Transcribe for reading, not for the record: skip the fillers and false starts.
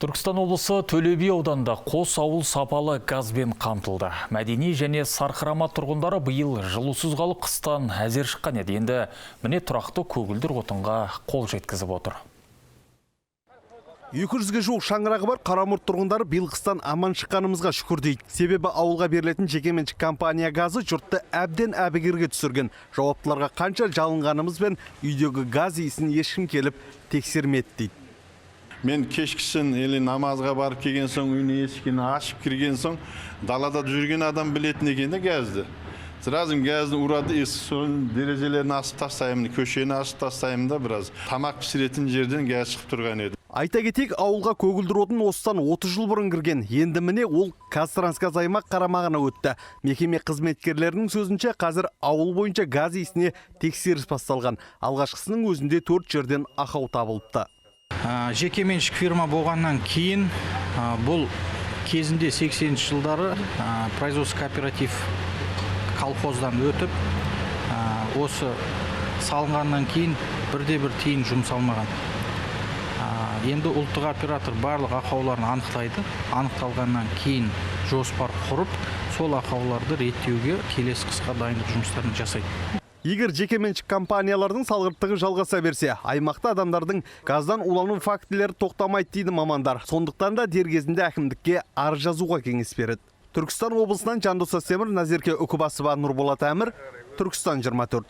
Түркістан облысы Төле би ауданында қос ауыл сапалы газбен қамтылды. Мәдени және Сарқырама тұрғындары биыл жылусыз қалып қыстан әзер шыққан еді. Енді міне тұрақты көгілдір отынға қол жеткізіп отыр. 200-ге жуық шаңырағы бар Қарамұрт тұрғындары биыл қыстан аман шыққанымызға шүкір дейді. Себебі ауылға берілетін жекеменшік компания газы жұртты әбден әбігерге түсірген. Жауаптыларға қанша жалынғанымыз бен үйдегі газ иісін ешкім келіп тексермеді дейді. Мен кешкісін намазға барып келген соң, үйіне есігін ашып кірген соң, далада жүрген адам білетін екен газды. Сразу газды ұрады, соң дерезелерін асып тастаймын, көшені асып тастаймын да біраз. Тамақ пісіретін жерден газ шығып тұрған еді. Айта кетейік, ауылға көгілдір отын осыдан 30 жыл бұрын кірген. Енді міне ол Қазтрансгаз аймақ қарамағына өтті. Мекеме қызметкерлерінің сөзінше қазір ауыл бойынша газ иісіне тексеріс басталған. Алғашқысының өзінде 4 жерден ақау табылыпты. Жекеменшік фирма болғаннан кейін бұл кезінде 80 жылдары производство кооператив колхоздан өтіп, осы салынғаннан кейін бірде-бір тиын жұмсалмаған. Енді ұлттық оператор барлық ақауларын анықтайды. Анықталғаннан кейін жоспар құрып, сол ақауларды реттеуге келесі қысқа дайындық жұмыстарын жасайды. Егер жекеменшік компаниялардың салғырттығы жалғаса берсе, аймақта адамдардың газдан улану фактілері тоқтамайды дейді мамандар. Сондықтан да дер кезінде әкімдікке арыз жазуға кеңес береді. Түркістан облысынан Жандос Асемір, Назерке Үкібасова, Нұрболат Әмір, Түркістан 24.